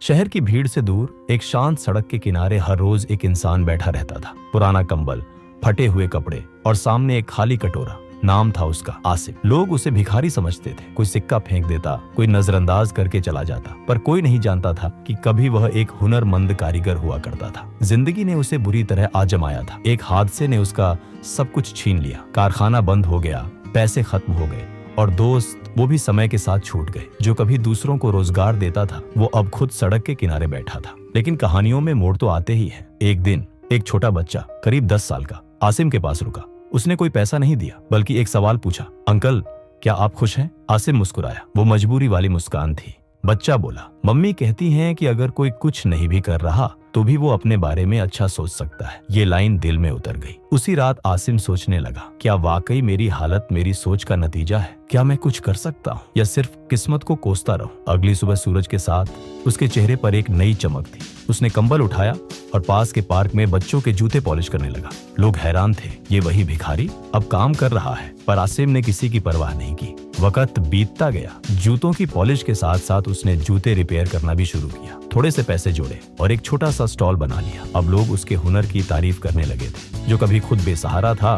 शहर की भीड़ से दूर एक शांत सड़क के किनारे हर रोज एक इंसान बैठा रहता था। पुराना कंबल, फटे हुए कपड़े और सामने एक खाली कटोरा। नाम था उसका आसिम। लोग उसे भिखारी समझते थे। कोई सिक्का फेंक देता, कोई नजरअंदाज करके चला जाता, पर कोई नहीं जानता था कि कभी वह एक हुनरमंद कारीगर हुआ करता था। जिंदगी ने उसे बुरी तरह आजमाया था। एक हादसे ने उसका सब कुछ छीन लिया। कारखाना बंद हो गया, पैसे खत्म हो गए और दोस्त वो भी समय के साथ छूट गए। जो कभी दूसरों को रोजगार देता था वो अब खुद सड़क के किनारे बैठा था। लेकिन कहानियों में मोड़ तो आते ही हैं। एक दिन एक छोटा बच्चा करीब 10 साल का आसिम के पास रुका। उसने कोई पैसा नहीं दिया, बल्कि एक सवाल पूछा, अंकल क्या आप खुश हैं? आसिम मुस्कुराया। वो मजबूरी वाली मुस्कान थी। बच्चा बोला, मम्मी कहती हैं कि अगर कोई कुछ नहीं भी कर रहा तो भी वो अपने बारे में अच्छा सोच सकता है। ये लाइन दिल में उतर गई। उसी रात आसिम सोचने लगा, क्या वाकई मेरी हालत मेरी सोच का नतीजा है? क्या मैं कुछ कर सकता हूँ या सिर्फ किस्मत को कोसता रहूं? अगली सुबह सूरज के साथ उसके चेहरे पर एक नई चमक थी। उसने कंबल उठाया और पास के पार्क में बच्चों के जूते पॉलिश करने लगा। लोग हैरान थे, ये वही भिखारी अब काम कर रहा है। पर आसिम ने किसी की परवाह नहीं की। वक्त बीतता गया। जूतों की पॉलिश के साथ साथ उसने जूते रिपेयर करना भी शुरू किया। थोड़े से पैसे जोड़े और एक छोटा सा स्टॉल बना लिया। अब लोग उसके हुनर की तारीफ करने लगे थे। जो कभी खुद बेसहारा था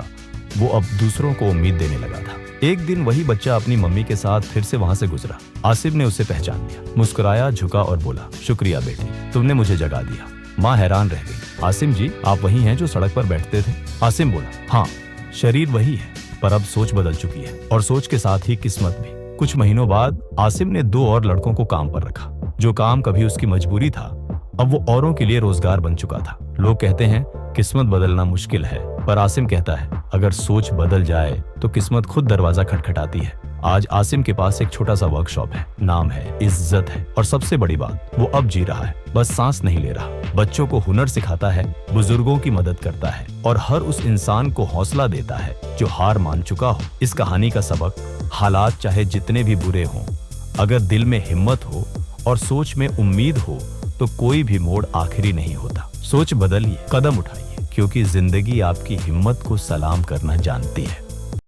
वो अब दूसरों को उम्मीद देने लगा था। एक दिन वही बच्चा अपनी मम्मी के साथ फिर से वहां से गुजरा। आसिम ने उसे पहचान लिया, मुस्कुराया, झुका और बोला, शुक्रिया बेटे, तुमने मुझे जगा दिया। माँ हैरान रह गई। आसिम जी, आप वही हैं जो सड़क पर बैठते थे? आसिम बोला, हाँ, शरीर वही है पर अब सोच बदल चुकी है और सोच के साथ ही किस्मत भी। कुछ महीनों बाद आसिम ने 2 और लड़कों को काम पर रखा। जो काम कभी उसकी मजबूरी था अब वो औरों के लिए रोजगार बन चुका था। लोग कहते हैं किस्मत बदलना मुश्किल है, पर आसिम कहता है अगर सोच बदल जाए तो किस्मत खुद दरवाजा खटखटाती है। आज आसिम के पास एक छोटा सा वर्कशॉप है, नाम है इज्जत है। और सबसे बड़ी बात, वो अब जी रहा है, बस सांस नहीं ले रहा। बच्चों को हुनर सिखाता है, बुजुर्गों की मदद करता है और हर उस इंसान को हौसला देता है जो हार मान चुका हो। इस कहानी का सबक, हालात चाहे जितने भी बुरे हों, अगर दिल में हिम्मत हो और सोच में उम्मीद हो तो कोई भी मोड़ आखिरी नहीं होता। सोच बदलिए, कदम उठाइए, क्योंकि जिंदगी आपकी हिम्मत को सलाम करना जानती है।